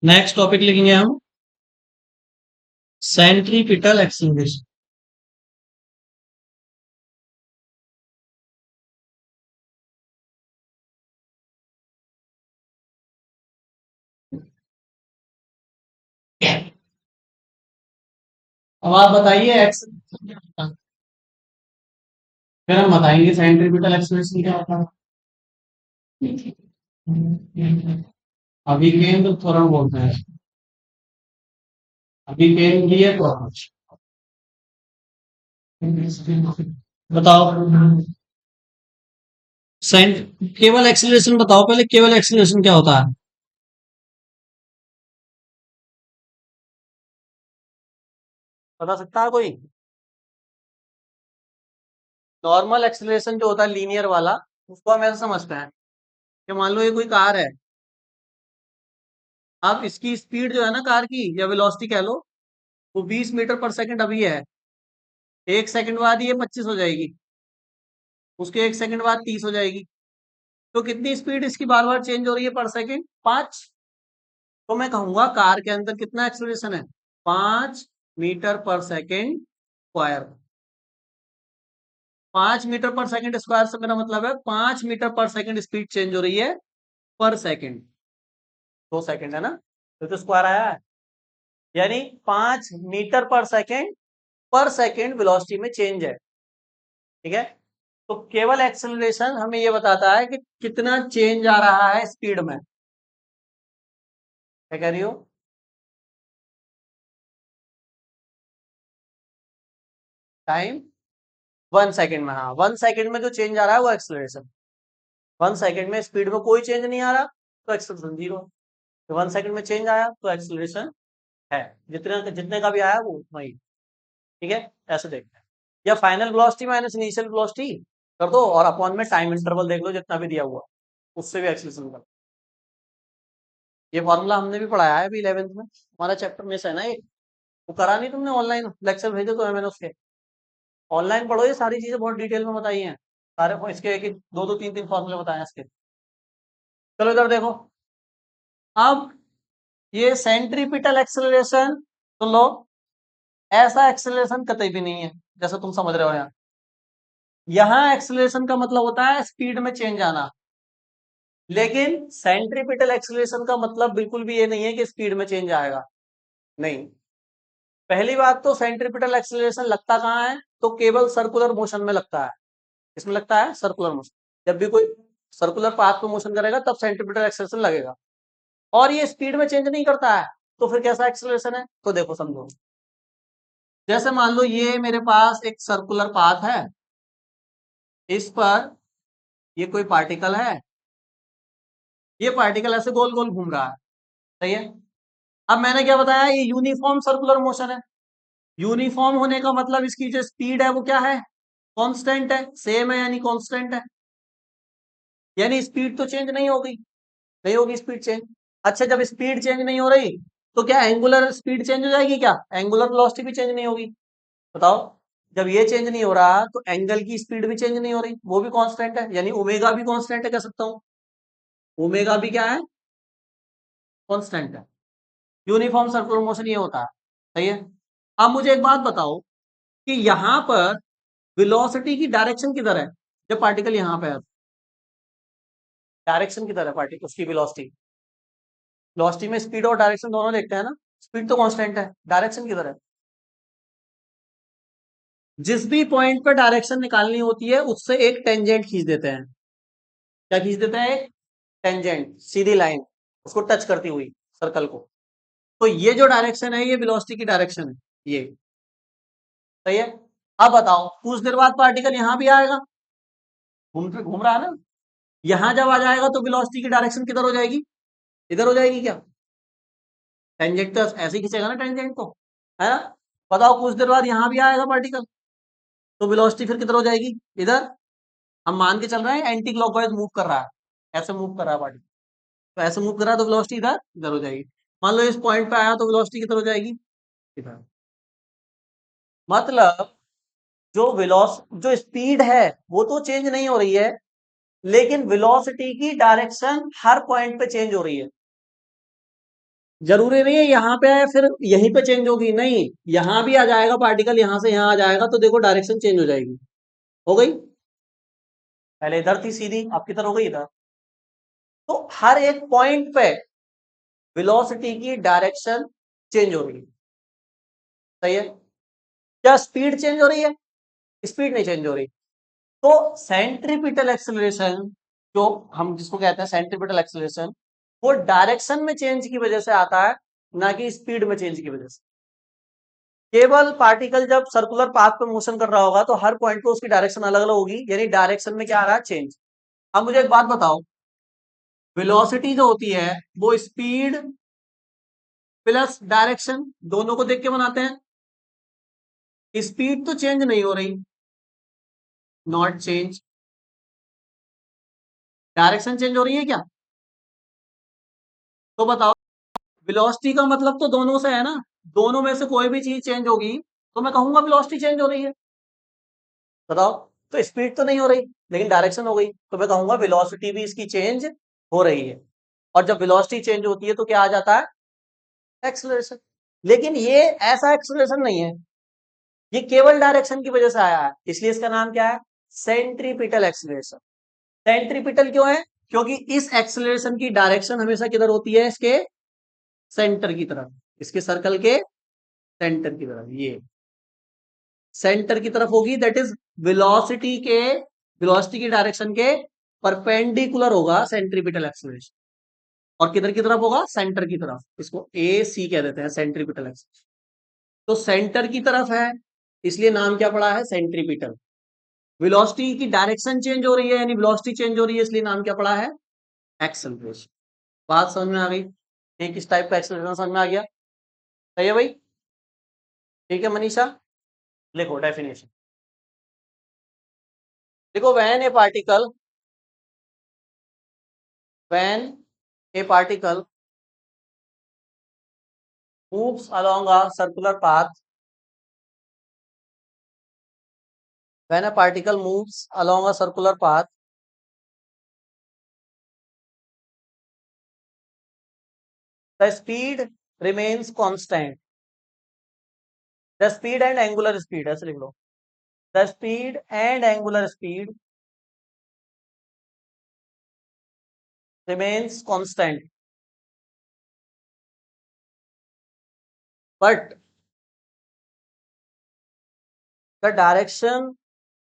Next topic लिखेंगे हम centripetal acceleration. अब आप बताइए एक्सेलरेशन क्या होता है, फिर हम बताएंगे सेंट्रीपिटल एक्सीलरेशन क्या होता है। अभिकेंद्र त्वरण बोलते हैं। अभिकेंद्रीय त्वरण। बताओ। सेंट केवल एक्सीलरेशन बताओ, पहले केवल एक्सीलरेशन क्या होता है। बता सकता है कोई। नॉर्मल एक्सीलरेशन जो होता है लीनियर वाला, उसको हम ऐसा समझते हैं कि मान लो ये कोई कार है। अब इसकी स्पीड जो है ना कार की, या वेलोसिटी कह लो, वो 20 मीटर पर सेकंड अभी है। एक सेकंड बाद ये 25 हो जाएगी, उसके एक सेकंड बाद 30 हो जाएगी। तो कितनी स्पीड इसकी बार बार चेंज हो रही है पर सेकंड? 5। तो मैं कहूंगा कार के अंदर कितना एक्सेलरेशन है? 5 मीटर पर सेकंड स्क्वायर। 5 मीटर पर सेकंड स्क्वायर से मेरा मतलब है 5 मीटर पर सेकंड स्पीड चेंज हो रही है पर सेकंड। 2 सेकंड है ना, तो स्क्वायर आया है। यानी 5 मीटर पर सेकंड वेलोसिटी में चेंज है। ठीक है। तो केवल एक्सेलरेशन हमें ये बताता है कि कितना चेंज आ रहा है स्पीड में। क्या कह रही हो? टाइम 1 सेकंड में। हाँ, 1 सेकंड में जो चेंज आ रहा है वो एक्सेलरेशन। 1 सेकंड में स्पीड में कोई चेंज नहीं आ रहा तो एक्सेलरेशन 0। 1 सेकंड में चेंज आया तो एक्सेलरेशन है। जितने जितने का भी आया वो वही। ठीक है, ऐसे देखते हैं। या final velocity minus initial velocity कर दो और अपॉन में टाइम इंटरवल देख लो जितना भी दिया हुआ, उससे भी एक्सेलरेशन कर। ये फॉर्मूला हमने भी पढ़ाया है अभी 11th में, हमारा चैप्टर में से है ना ये। वो करा नहीं तुमने? ऑनलाइन लेक्चर भेजे तो है मैंने उसके। ऑनलाइन पढ़ो, ये सारी चीजें बहुत डिटेल में बताई हैं। सारे इसके एक एक दो दो तीन तीन फॉर्मूले बताए हैं इसके। चलो इधर देखो। अब ये सेंट्रीपिटल एक्सेलरेशन सुन लो। ऐसा एक्सेलरेशन कतई भी नहीं है जैसा तुम समझ रहे हो यहाँ। यहाँ एक्सेलरेशन का मतलब होता है स्पीड में चेंज आना। लेकिन सेंट्रीपिटल एक्सेलरेशन का मतलब बिल्कुल भी ये नहीं है कि स्पीड में चेंज आएगा। नहीं। पहली बात तो सेंट्रीपिटल एक्सेलरेशन लगता कहाँ है? तो केवल सर्कुलर मोशन में लगता है। इसमें लगता है सर्कुलर मोशन। जब भी कोई सर्कुलर पाथ पे मोशन करेगा तब सेंट्रीपिटल एक्सेलरेशन लगेगा। और ये स्पीड में चेंज नहीं करता है। तो फिर कैसा एक्सेलरेशन है? तो देखो समझो। जैसे मान लो ये मेरे पास एक सर्कुलर पाथ है, इस पर ये कोई पार्टिकल है, ये पार्टिकल ऐसे गोल गोल घूम रहा है। सही है। अब मैंने क्या बताया, ये यूनिफॉर्म सर्कुलर मोशन है। यूनिफॉर्म होने का मतलब इसकी जो स्पीड है वो क्या है? कांस्टेंट है, सेम है, यानी कांस्टेंट है। यानी स्पीड तो चेंज नहीं होगी, नहीं होगी स्पीड चेंज। अच्छा, जब स्पीड चेंज नहीं हो रही तो क्या एंगुलर स्पीड चेंज हो जाएगी? क्या एंगुलर वेलोसिटी भी चेंज नहीं होगी? बताओ। जब ये चेंज नहीं हो रहा तो एंगल की स्पीड भी चेंज नहीं हो रही, वो भी कांस्टेंट है, यानी ओमेगा भी कांस्टेंट है, कह सकता हूं। ओमेगा भी क्या है? कांस्टेंट है। यूनिफॉर्म सर्कुलर मोशन ये होता है। सही है। अब मुझे एक बात बताओ कि यहां पर वेलोसिटी की डायरेक्शन किधर है? जब पार्टिकल यहां पे है, डायरेक्शन किधर है पार्टिकल उसकी? वेलोसिटी, वेलोसिटी में स्पीड और डायरेक्शन दोनों देखते हैं ना। स्पीड तो कांस्टेंट है, डायरेक्शन किधर है? जिस भी पॉइंट पर डायरेक्शन निकालनी होती है उससे एक टेंजेंट खींच देते हैं। क्या खींच देते हैं? एक टेंजेंट, सीधी लाइन, उसको टच करती हुई सर्कल को। तो ये जो डायरेक्शन है ये वेलोसिटी की डायरेक्शन है, ये। सही है। अब बताओ, कुछ देर बाद पार्टिकल यहां भी आएगा, घूम रहा है ना। यहां जब आ जाएगा तो वेलोसिटी की डायरेक्शन किधर हो जाएगी? इधर हो जाएगी क्या? टेंजेंट तो ऐसे ही खींचेगा ना टेंजेंट को, है ना। बताओ, कुछ देर बाद यहां भी आएगा पार्टिकल, तो वेलोसिटी फिर किधर हो जाएगी? इधर। हम मान के चल रहे हैं एंटी क्लॉकवाइज मूव कर रहा है, ऐसे मूव कर रहा है पार्टिकल। तो ऐसे मूव कर रहा है तो वेलोसिटी इधर इधर हो जाएगी। मान लो इस पॉइंट पे आया तो वेलोसिटी किधर हो जाएगी? इधर। मतलब जो स्पीड है वो तो चेंज नहीं हो रही है, लेकिन वेलोसिटी की डायरेक्शन हर पॉइंट पे चेंज हो रही है। जरूरी नहीं है यहाँ पे आया फिर यहीं पे चेंज होगी, नहीं, यहाँ भी आ जाएगा पार्टिकल, यहाँ से यहाँ आ जाएगा तो देखो डायरेक्शन चेंज हो जाएगी। हो गई, पहले इधर थी सीधी, अब किधर हो गई, इधर। तो हर एक पॉइंट पे वेलोसिटी की डायरेक्शन चेंज हो रही है। सही है। क्या स्पीड चेंज हो रही है? स्पीड नहीं चेंज हो रही। तो सेंट्रीपिटल एक्सेलरेशन, जो हम जिसको कहते हैं सेंट्रीपिटल एक्सेलरेशन, वो डायरेक्शन में चेंज की वजह से आता है, ना कि स्पीड में चेंज की वजह से। केवल पार्टिकल जब सर्कुलर पाथ पे मोशन कर रहा होगा तो हर पॉइंट पे उसकी डायरेक्शन अलग अलग होगी, यानी डायरेक्शन में क्या आ रहा है, चेंज। अब मुझे एक बात बताओ, वेलोसिटी जो होती है वो स्पीड प्लस डायरेक्शन दोनों को देख के बनाते हैं। स्पीड तो चेंज नहीं हो रही, नॉट चेंज। डायरेक्शन चेंज हो रही है क्या? तो बताओ, वेलोसिटी का मतलब तो दोनों से है ना, दोनों में से कोई भी चीज चेंज होगी तो मैं कहूंगा वेलोसिटी चेंज हो रही है। बताओ, तो स्पीड तो नहीं हो रही लेकिन डायरेक्शन हो गई, तो मैं कहूंगा वेलोसिटी भी इसकी चेंज हो रही है। और जब वेलोसिटी चेंज होती है तो क्या आ जाता है, एक्सेलरेशन। लेकिन ये ऐसा एक्सेलरेशन नहीं है, ये केवल डायरेक्शन की वजह से आया है, इसलिए इसका नाम क्या है, सेंट्रीपिटल एक्सेलरेशन। सेंट्रीपिटल क्यों है? क्योंकि इस एक्सेलरेशन की डायरेक्शन हमेशा किधर होती है, इसके सेंटर की तरफ, इसके सर्कल के सेंटर की तरफ, ये सेंटर की तरफ होगी, दैट इज वेलोसिटी की डायरेक्शन के परपेंडिकुलर होगा सेंट्रीपिटल एक्सेलरेशन। और किधर की तरफ होगा, सेंटर की तरफ, इसको ए सी कह देते हैं, सेंट्रीपिटल एक्सेलरेशन। तो सेंटर की तरफ है, इसलिए नाम क्या पड़ा है, सेंट्रीपिटल। वेलोसिटी की डायरेक्शन चेंज हो रही है, यानी वेलोसिटी चेंज हो रही है, इसलिए नाम क्या पड़ा है, एक्सेलरेशन। बात समझ में आ गई? एक किस टाइप का एक्सेलरेशन समझ में आ गया? सही है भाई? ठीक है मनीषा, लिखो डेफिनेशन। देखो, when A particle moves along a circular path, when a particle moves along a circular path, the speed remains constant. The speed and angular speed, ऐसे लिख लो, the speed and angular speed remains constant, but the direction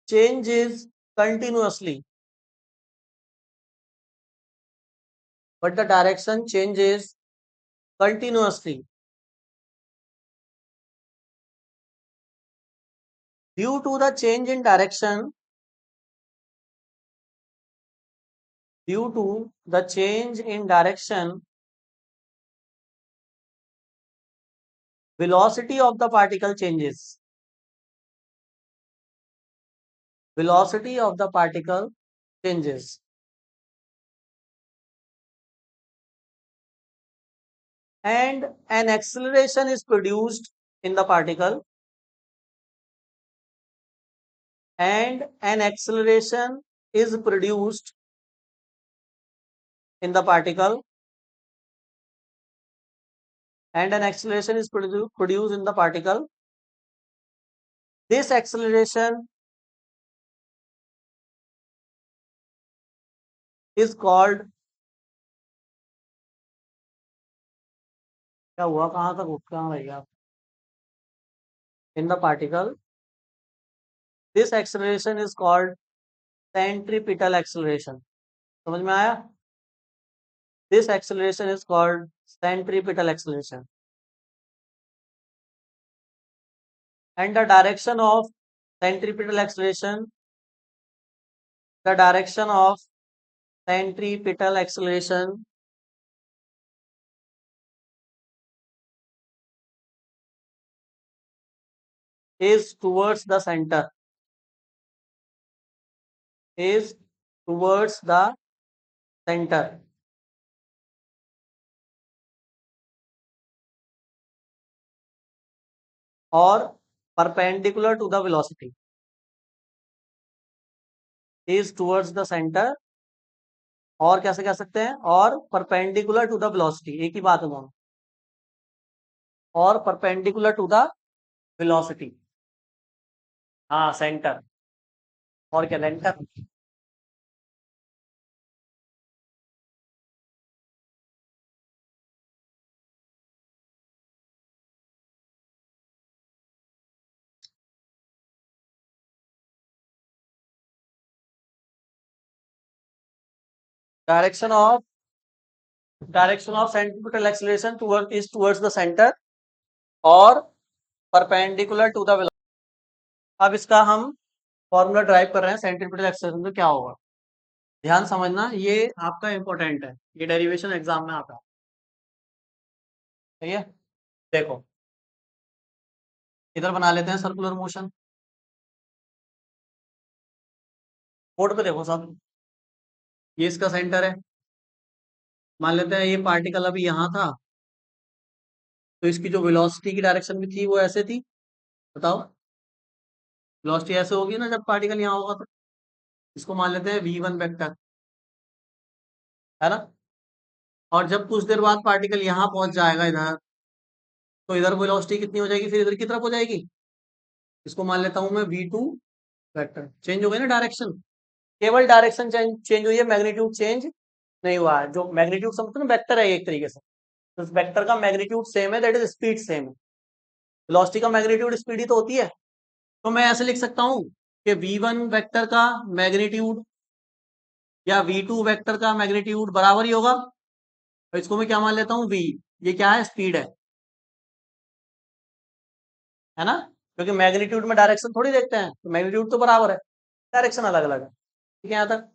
changes continuously. But the direction changes continuously due to the change in direction. Due to the change in direction, velocity of the particle changes. Velocity of the particle changes. And an acceleration is produced in the particle, and an acceleration is produced in the particle, and an acceleration is produced in the particle. This acceleration is called, क्या हुआ, कहाँ तक कहाँ रह गया, in the particle, this acceleration is called centripetal acceleration. समझ में आया? This acceleration is called centripetal acceleration. And the direction of centripetal acceleration, the direction of centripetal acceleration is towards the center, is towards the center, or perpendicular to the velocity, is towards the center, और कैसे कह सकते हैं, और perpendicular to the velocity, एक ही बात है दोनों। और परपेंडिकुलर टू द वेलोसिटी। हाँ सेंटर, और क्या लेंटर। Direction of centripetal acceleration towards the centre और परपेंडिकुलर टू द वेलोसिटी। अब इसका हम फॉर्मूला ड्राइव कर रहे हैं, सेंट्रीपिटल एक्सीलरेशन तो क्या होगा। ध्यान समझना, ये आपका इंपॉर्टेंट है, ये डेरिवेशन एग्जाम में आता है। सही है, देखो इधर बना लेते हैं सर्कुलर मोशन। बोर्ड पे देखो सब, ये इसका सेंटर है। मान लेते हैं ये पार्टिकल अभी यहाँ था, तो इसकी जो वेलोसिटी की डायरेक्शन भी थी वो ऐसे थी। बताओ, वेलोसिटी ऐसे होगी ना जब पार्टिकल यहाँ होगा तो। इसको मान लेते हैं v1 वेक्टर, है ना। और जब कुछ देर बाद पार्टिकल यहाँ पहुंच जाएगा इधर, तो इधर वेलोसिटी कितनी हो जाएगी, फिर इधर की तरफ हो जाएगी। इसको मान लेता हूं मैं v2 वेक्टर। चेंज हो गई ना डायरेक्शन, केवल डायरेक्शन चेंज हुई है, मैग्नीट्यूड चेंज नहीं हुआ है। जो मैग्नीट्यूड समझते हो ना, वेक्टर है एक तरीके से, तो इस वेक्टर का मैग्नीट्यूड सेम है, दैट इज स्पीड सेम है। वेलोसिटी का मैग्नीट्यूड स्पीड ही तो होती है। तो मैं ऐसे लिख सकता हूं कि v1 वेक्टर का मैग्नीट्यूड या v2 वेक्टर का मैग्नीट्यूड बराबर ही होगा। तो इसको मैं क्या मान लेता हूँ, v, ये क्या है, स्पीड है ना। क्योंकि मैग्नीट्यूड में डायरेक्शन थोड़ी देखते हैं, तो मैग्नीट्यूड तो बराबर है, डायरेक्शन अलग अलग है। ठीक है यहाँ तक।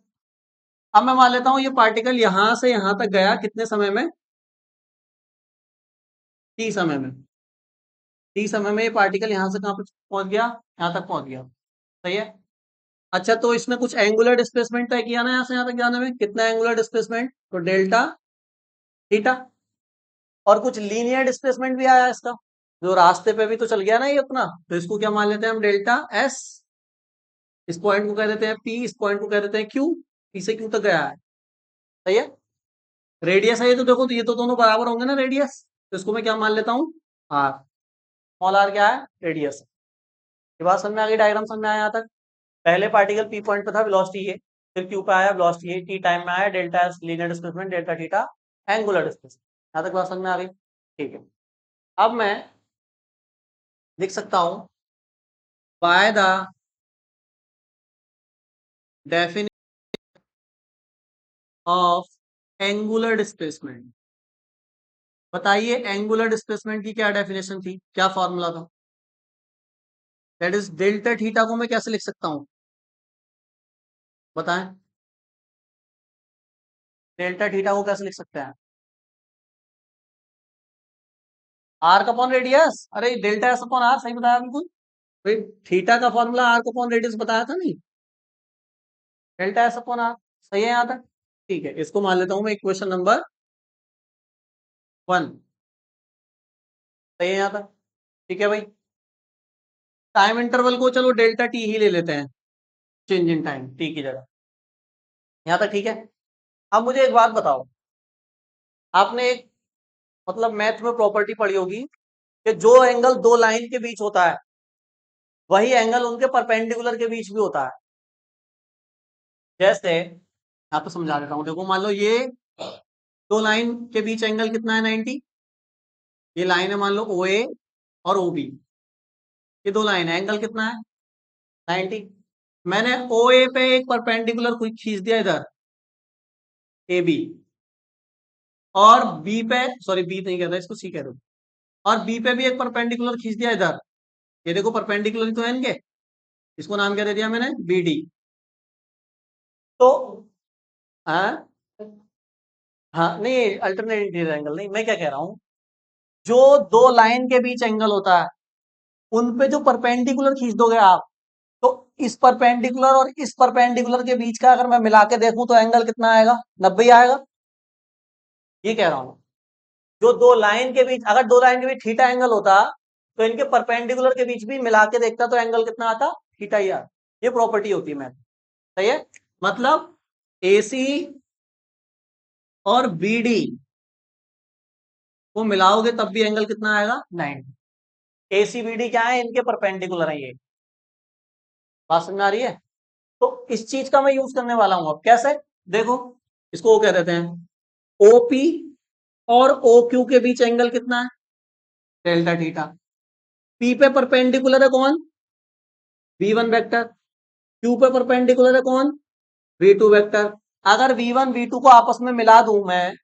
अब मैं मान लेता हूँ ये पार्टिकल यहां से यहां तक गया कितने समय में, t समय में। t समय में ये पार्टिकल यहां से कहां पे पहुंच गया, यहाँ तक पहुंच गया। सही है। अच्छा, तो इसने कुछ एंगुलर डिस्प्लेसमेंट तय किया ना यहाँ से यहाँ तक जाने में, कितना एंगुलर डिस्प्लेसमेंट, तो डेल्टा थीटा। और कुछ लीनियर डिस्प्लेसमेंट भी आया इसका, जो रास्ते पे भी तो चल गया ना ये अपना, तो इसको क्या मान लेते हैं हम, डेल्टा एस। इस पॉइंट को कह देते हैं पी, इस पॉइंट को कह देते हैं क्यू, पी से क्यू तक गया है। सही है। रेडियस है ये, तो देखो तो ये तो दोनों बराबर होंगे ना रेडियस, तो इसको मैं क्या मान लेता हूँ, आर। स्मॉल आर क्या है, रेडियस। ये बात समझ में आ गई, डायग्राम समझ में आया यहाँ तक। पहले पार्टिकल पी पॉइंट पे था, वेलोसिटी ये, फिर क्यू पे आया, वेलोसिटी ये, टी टाइम में आया, delta S linear displacement, delta theta angular displacement. यहाँ तक बात समझ में आ गई। ठीक है, अब मैं लिख सकता हूँ by the definition of angular displacement. बताइए एंगुलर डिस्प्लेसमेंट की क्या डेफिनेशन थी, क्या फॉर्मूला था। दैट इज डेल्टा थीटा को मैं कैसे लिख सकता हूं, बताएं। डेल्टा थीटा को कैसे लिख सकते हैं, आर का अपॉन रेडियस। अरे डेल्टा एस अपॉन आर, सही बताया बिल्कुल भाई। थीटा का फॉर्मूला आर का अपॉन रेडियस बताया था नहीं, डेल्टा एस अपॉन आर। सही है यहाँ तक। ठीक है, इसको मान लेता हूं मैं इक्वेशन नंबर 1। सही है यहाँ तक। ठीक है भाई, टाइम इंटरवल को चलो डेल्टा टी ही ले लेते हैं, चेंज इन टाइम टी की जगह। यहाँ तक ठीक है। अब मुझे एक बात बताओ, आपने एक मतलब मैथ में प्रॉपर्टी पढ़ी होगी कि जो एंगल दो लाइन के बीच होता है, वही एंगल उनके परपेंडिकुलर के बीच भी होता है। जैसे यहाँ पे समझा देता हूँ, देखो मान लो ये दो लाइन के बीच एंगल कितना है, 90। ये लाइन है मान लो ओ ए और ओ बी, ये दो लाइन है, एंगल कितना है, 90। मैंने ओ ए पे एक परपेंडिकुलर कोई खींच दिया इधर, ए बी, और बी पे, सॉरी बी नहीं कहता इसको, सी कह दो, और बी पे भी एक परपेंडिकुलर खींच दिया इधर। ये देखो परपेंडिकुलर तो है इनके, इसको नाम क्या दे दिया मैंने, बी डी। तो हाँ, हाँ नहीं अल्टरनेटिव एंगल नहीं, मैं क्या कह रहा हूँ, जो दो लाइन के बीच एंगल होता है, उन पे जो परपेंडिकुलर खींच दोगे आप, तो इस परपेंडिकुलर और इस परपेंडिकुलर के बीच का अगर मैं मिला के देखूं तो एंगल कितना आएगा, 90 आएगा। ये कह रहा हूं, जो दो लाइन के बीच, अगर दो लाइन के बीच थीटा एंगल होता, तो इनके परपेंडिकुलर के बीच भी मिला के देखता तो एंगल कितना आता, थीटा ही आता। ये प्रॉपर्टी होती है मैथ। सही है। मतलब एसी और बीडी वो मिलाओगे तब भी एंगल कितना आएगा 90। ACBD क्या है, इनके परपेंडिकुलर है ये। बात समझ में आ रही है? तो इस चीज का मैं यूज करने वाला हूं। अब कैसे, देखो इसको वो कह देते हैं OP और OQ के बीच एंगल कितना है, डेल्टा थीटा। P पे परपेंडिकुलर है कौन, V1 वेक्टर। Q पे परपेंडिकुलर है कौन, V2 वेक्टर। अगर V1 V2 को आपस में मिला दूं मैं,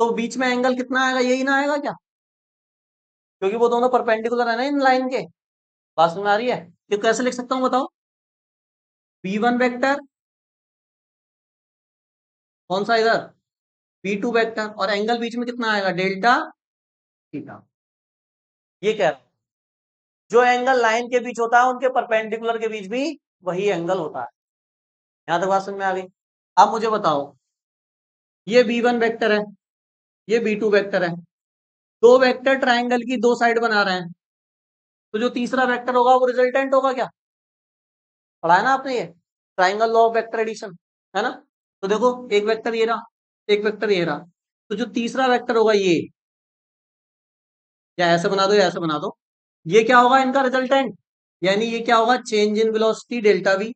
तो बीच में एंगल कितना आएगा, यही ना आएगा क्या, क्योंकि वो दोनों परपेंडिकुलर है ना इन लाइन के। बात समझ में आ रही है? ये कैसे लिख सकता हूं बताओ, V1 वेक्टर कौन सा इधर, V2 वेक्टर, और एंगल बीच में कितना आएगा, डेल्टा थीटा। ये कह रहा हूं जो एंगल लाइन के बीच होता है उनके परपेंडिकुलर के बीच भी वही एंगल होता है। यहां तक बात समझ में आ गई? अब मुझे बताओ, ये V1 वेक्टर है, ये V2 वेक्टर है, दो वेक्टर ट्राइंगल की दो साइड बना रहे हैं, तो जो तीसरा वेक्टर होगा वो रिजल्टेंट होगा क्या, पढ़ा है ना आपने ये triangle law of vector addition, है ना? तो देखो एक वेक्टर ये रहा, एक वेक्टर ये रहा, तो जो तीसरा वेक्टर होगा ये, या ऐसे बना दो या ऐसे बना दो, ये क्या होगा इनका रिजल्टेंट, यानी ये क्या होगा, change in velocity delta V,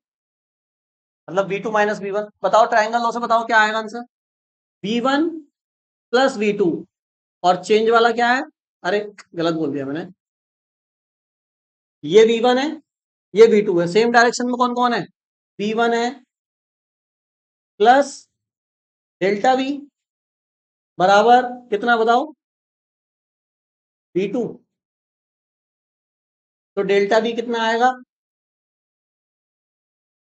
मतलब V2 माइनस V1। बताओ ट्राइंगल लॉ से बताओ क्या आएगा आंसर, V1 प्लस V2, और चेंज वाला क्या है, अरे गलत बोल दिया मैंने, ये V1 है, ये V2 है, सेम डायरेक्शन में कौन कौन है, V1 है प्लस डेल्टा V बराबर कितना बताओ, V2। तो डेल्टा V कितना आएगा,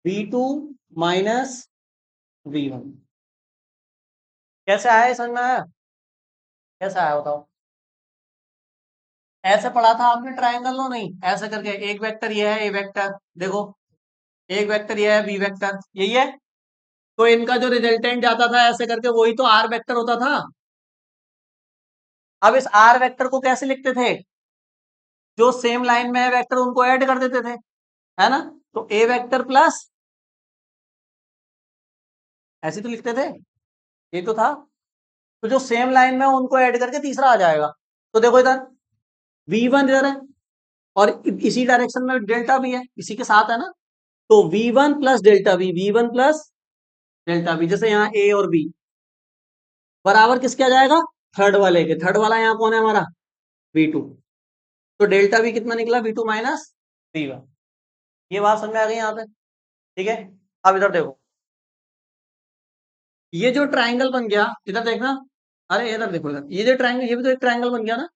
V2 माइनस V1। कैसे आया, समझ में आया, कैसे आया बताओ? ऐसे पढ़ा था आपने ट्राइंगल, नो नहीं ऐसे करके, एक वेक्टर ये है, ए वेक्टर देखो, एक वेक्टर ये है, बी वेक्टर यही है, तो इनका जो रिजल्टेंट जाता था ऐसे करके वही तो आर वेक्टर होता था। अब इस आर वेक्टर को कैसे लिखते थे, जो सेम लाइन में है वेक्टर उनको ऐड कर देते थे, है ना? तो ए वेक्टर प्लस, ऐसे तो लिखते थे, ये तो था। तो जो सेम लाइन में है उनको ऐड करके तीसरा आ जाएगा। तो देखो इधर V1 इधर है, और इसी डायरेक्शन में डेल्टा भी है, इसी के साथ है ना, तो V1 plus delta V, V1 plus delta V, जैसे यहाँ ए और बी बराबर किसके आ जाएगा, थर्ड वाले के, थर्ड वाला यहाँ कौन है हमारा, V2। तो डेल्टा V कितना निकला, V2 माइनस V1। ये बात समझ में आ गई यहाँ पे, ठीक है? अब इधर देखो, ये जो ट्राइंगल बन गया, इधर देखना, अरे इधर देखो, इधर ये जो ट्राइंगल, ये भी तो एक ट्राइंगल बन गया ना।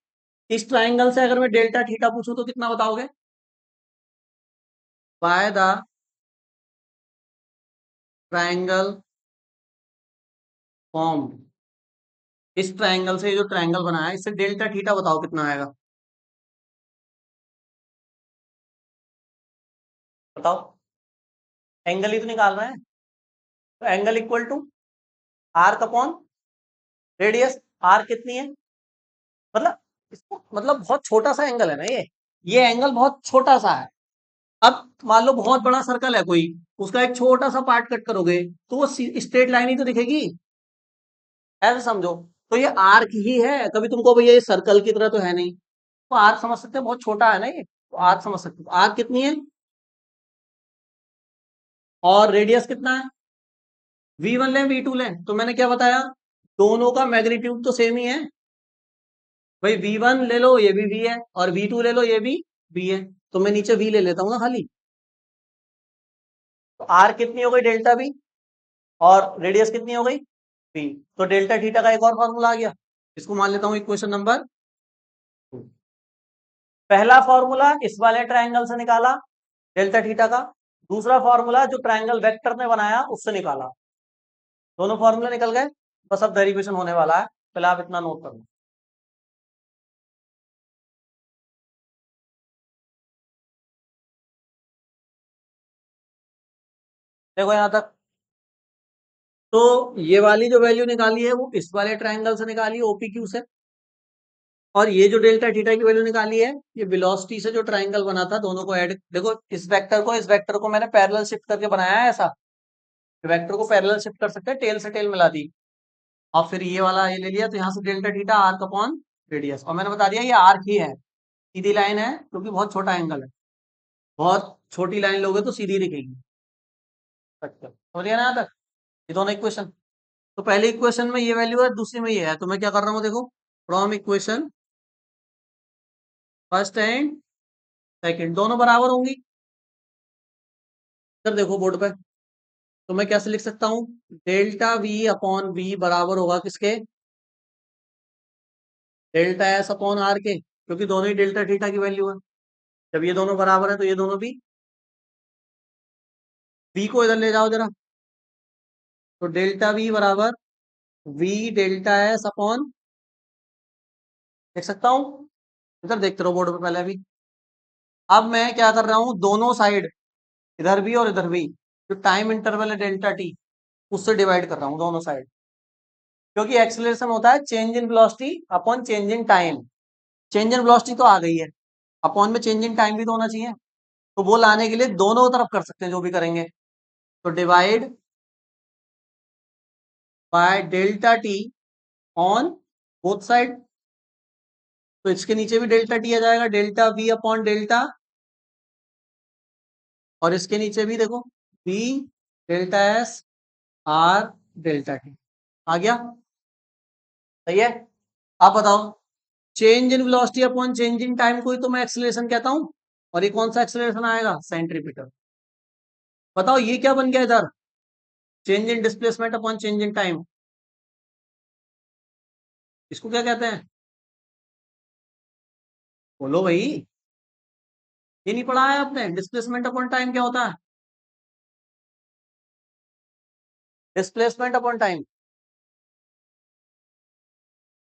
इस ट्राइंगल से अगर मैं डेल्टा थीटा पूछूं तो कितना बताओगे, बाय द ट्राइंगल फॉर्म, इस ट्राइंगल से, ये जो ट्राइंगल बना है इससे डेल्टा थीटा बताओ कितना आएगा, बताओ, एंगल ही तो निकाल रहे हैं। तो angle equal to arc upon radius, R कितनी है, मतलब इसको, मतलब बहुत छोटा सा एंगल है ना ये एंगल बहुत छोटा सा है। अब मान लो बहुत बड़ा सर्कल है कोई, उसका एक छोटा सा पार्ट कट करोगे तो वो स्ट्रेट लाइन ही तो दिखेगी, ऐसे समझो। तो ये आर्क ही है, कभी तुमको भैया ये सर्कल की तरह तो है नहीं, तो आर्क समझ सकते हैं, बहुत छोटा है ना ये, तो आर्क समझ सकते हो। आर्क कितनी है और रेडियस कितना है, V1 लें V2 लें, तो मैंने क्या बताया, दोनों का मैग्नीट्यूड तो सेम ही है भाई, V1 ले लो ये भी V है, और V2 ले लो ये भी V है, तो मैं नीचे V ले लेता हूँ ना खाली। तो आर कितनी हो गई, डेल्टा V, और रेडियस कितनी हो गई V। तो डेल्टा थीटा का एक और फॉर्मूला आ गया, इसको मान लेता हूँ इक्वेशन नंबर 2। पहला फॉर्मूला इस वाले ट्राइंगल से निकाला डेल्टा थीटा का, दूसरा फॉर्मूला जो ट्राइंगल वेक्टर ने बनाया उससे निकाला, दोनों फॉर्मूले निकल गए। बस अब डेरिवेशन होने वाला है, पहले आप इतना नोट कर लो। देखो यहां तक, तो ये वाली जो वैल्यू निकाली है वो इस वाले ट्राइंगल से निकाली OPQ से, और ये जो डेल्टा थीटा की वैल्यू निकाली है ये वेलोसिटी से जो ट्राइंगल बना था, दोनों को ऐड, देखो इस वेक्टर को मैंने पैरेलल शिफ्ट करके बनाया है ऐसा, वेक्टर को पैरेलल शिफ्ट कर सकते हैं, टेल से टेल मिला दी, और फिर ये वाला ये ले लिया, तो यहाँ से delta theta arc upon radius, और मैंने बता दिया ये आर्क ही है, सीधी लाइन है क्योंकि बहुत छोटा एंगल है, बहुत छोटी लाइन लोगे तो सीधी दिखेगी। अच्छा समझ गया ना यहाँ तक, ये दोनों इक्वेशन। तो पहले इक्वेशन में ये वैल्यू है, दूसरी में ये है, तो मैं क्या कर रहा हूँ देखो, from equation first and second दोनों बराबर होंगी। इधर देखो बोर्ड पे, तो मैं कैसे लिख सकता हूँ, डेल्टा वी अपॉन वी बराबर होगा किसके, डेल्टा एस अपॉन आर के, क्योंकि दोनों ही डेल्टा थीटा की वैल्यू है। जब ये दोनों बराबर है तो ये दोनों भी, वी को इधर ले जाओ जरा, तो डेल्टा वी बराबर वी डेल्टा एस अपॉन, देख सकता हूँ, इधर देखते रहो बोर्ड पे पहले अभी। अब मैं क्या कर रहा हूँ, दोनों साइड, इधर भी और इधर भी, जो टाइम इंटरवल है डेल्टा टी, उससे डिवाइड कर रहा हूँ दोनों साइड, क्योंकि एक्सेलरेशन होता है change in velocity upon change in time. Change in velocity तो आ गई है, अपॉन में चेंज इन टाइम भी तो होना चाहिए, तो वो लाने के लिए दोनों तरफ कर सकते हैं जो भी करेंगे, तो divide by delta T on both side, तो इसके नीचे भी डेल्टा टी आ जाएगा, डेल्टा वी अपॉन डेल्टा, और इसके नीचे भी देखो V delta S R delta T आ गया, सही है। आप बताओ, change in velocity upon change in time को ही तो मैं एक्सेलरेशन कहता हूं, और ये कौन सा एक्सेलरेशन आएगा, सेंट्रीपिटल। बताओ ये क्या बन गया इधर, change in displacement upon change in time, इसको क्या कहते हैं, बोलो भाई, ये नहीं पढ़ा है आपने, डिस्प्लेसमेंट अपॉन टाइम क्या होता है, डिस्प्लेसमेंट अपॉन टाइम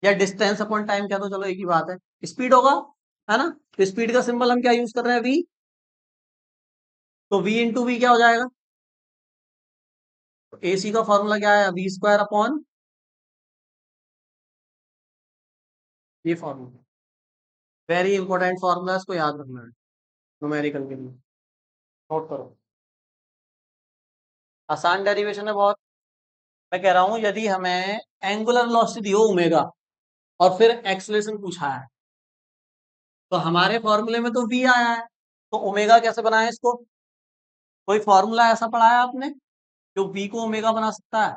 या डिस्टेंस अपॉन टाइम क्या, तो चलो एक ही बात है, स्पीड होगा, है ना। तो स्पीड का सिंबल हम क्या यूज कर रहे हैं, वी, तो वी इंटू वी क्या हो जाएगा, तो एसी का फॉर्मूला क्या है, वी स्क्वायर अपॉन, ये फॉर्मूला वेरी इंपॉर्टेंट फॉर्मूला, इसको याद रखना है न्यूमेरिकल के लिए, नोट करो, आसान डेरिवेशन है बहुत। मैं कह रहा हूं यदि हमें एंगुलर वेलोसिटी दी हो ओमेगा, और फिर एक्सेलरेशन पूछा है, तो हमारे फॉर्मूले में तो वी आया है, तो ओमेगा कैसे बनाए इसको, कोई फॉर्मूला ऐसा पढ़ा है आपने जो वी को ओमेगा बना सकता है,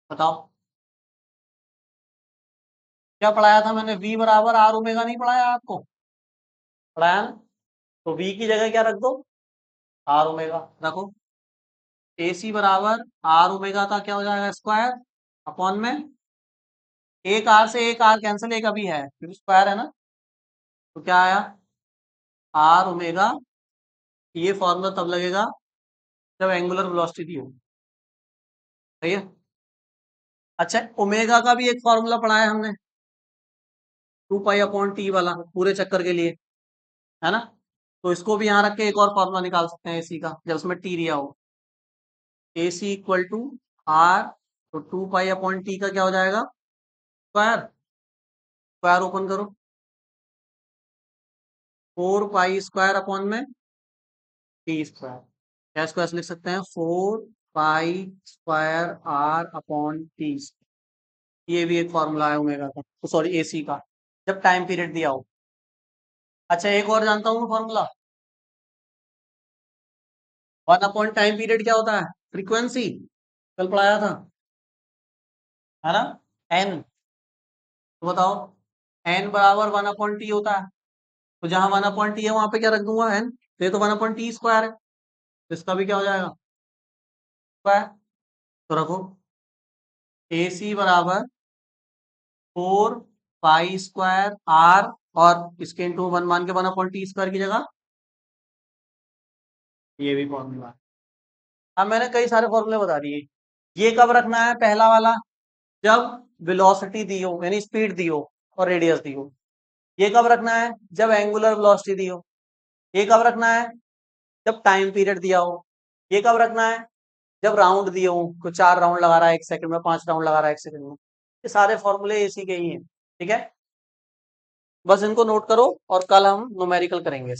बताओ। क्या पढ़ाया था मैंने, वी बराबर आर ओमेगा, नहीं पढ़ाया आपको, पढ़ाया ना, तो वी की जगह क्या रख दो, आर ओमेगा रखो, ए सी बराबर आर ओमेगा का क्या हो जाएगा, स्क्वायर अपॉन में, एक आर से एक आर कैंसिल, एक अभी है क्योंकि स्क्वायर है ना, तो क्या आया, आर ओमेगा, ये फॉर्मूला तब लगेगा जब एंगुलर वेलोसिटी हो, सही है। अच्छा ओमेगा का भी एक फॉर्मूला पढ़ा है हमने, 2 पाई अपॉन टी वाला पूरे चक्कर के लिए, है ना, तो इसको भी यहाँ रख के एक और फॉर्मूला निकाल सकते हैं एसी का, जब उसमें टी दिया हो, ए सी इक्वल टू आर, तो 2 पाई अपॉन टी का क्या हो जाएगा, स्क्वायर, स्क्वायर ओपन करो, 4 पाई स्क्वायर अपॉन में टी स्क्वायर, क्या इसको ऐसे लिख सकते हैं, 4 pi square R upon T, ये भी एक फॉर्मूला है ओमेगा का, तो सॉरी एसी का, जब टाइम पीरियड दिया हो। अच्छा एक और जानता हूँ मैं फॉर्मूला, 1 अपॉन टाइम पीरियड क्या होता है, फ्रीक्वेंसी, कल पढ़ाया था, है ना, एन, तो बताओ, एन बराबर 1 अपॉन टी होता है, तो जहां 1 अपॉन टी है वहां पे क्या रख दूंगा, एन, तो ये तो 1 अपॉन टी स्क्वायर है, तो इसका भी क्या हो जाएगा, स्क्वायर, तो रखो ए सी बराबर 4 पाई स्क्वायर आर, और इसके इंटू 1 मान के 1 अपॉन टी स्क्वायर की जगह, ये भी फॉर्मूला है। अब मैंने कई सारे फॉर्मूले बता दिए, ये कब रखना है, पहला वाला जब वेलोसिटी दी हो यानी स्पीड दी हो और रेडियस दी हो, ये कब रखना है, जब एंगुलर वेलोसिटी दी हो, ये कब रखना है, जब टाइम पीरियड दिया हो, ये कब रखना है, जब राउंड दिए हो, तो 4 राउंड लगा रहा है 1 सेकंड में, 5 राउंड लगा रहा है 1 सेकंड में, ये सारे फॉर्मूले इसी के ही हैं, ठीक है। बस इनको नोट करो और कल हम न्यूमेरिकल करेंगे।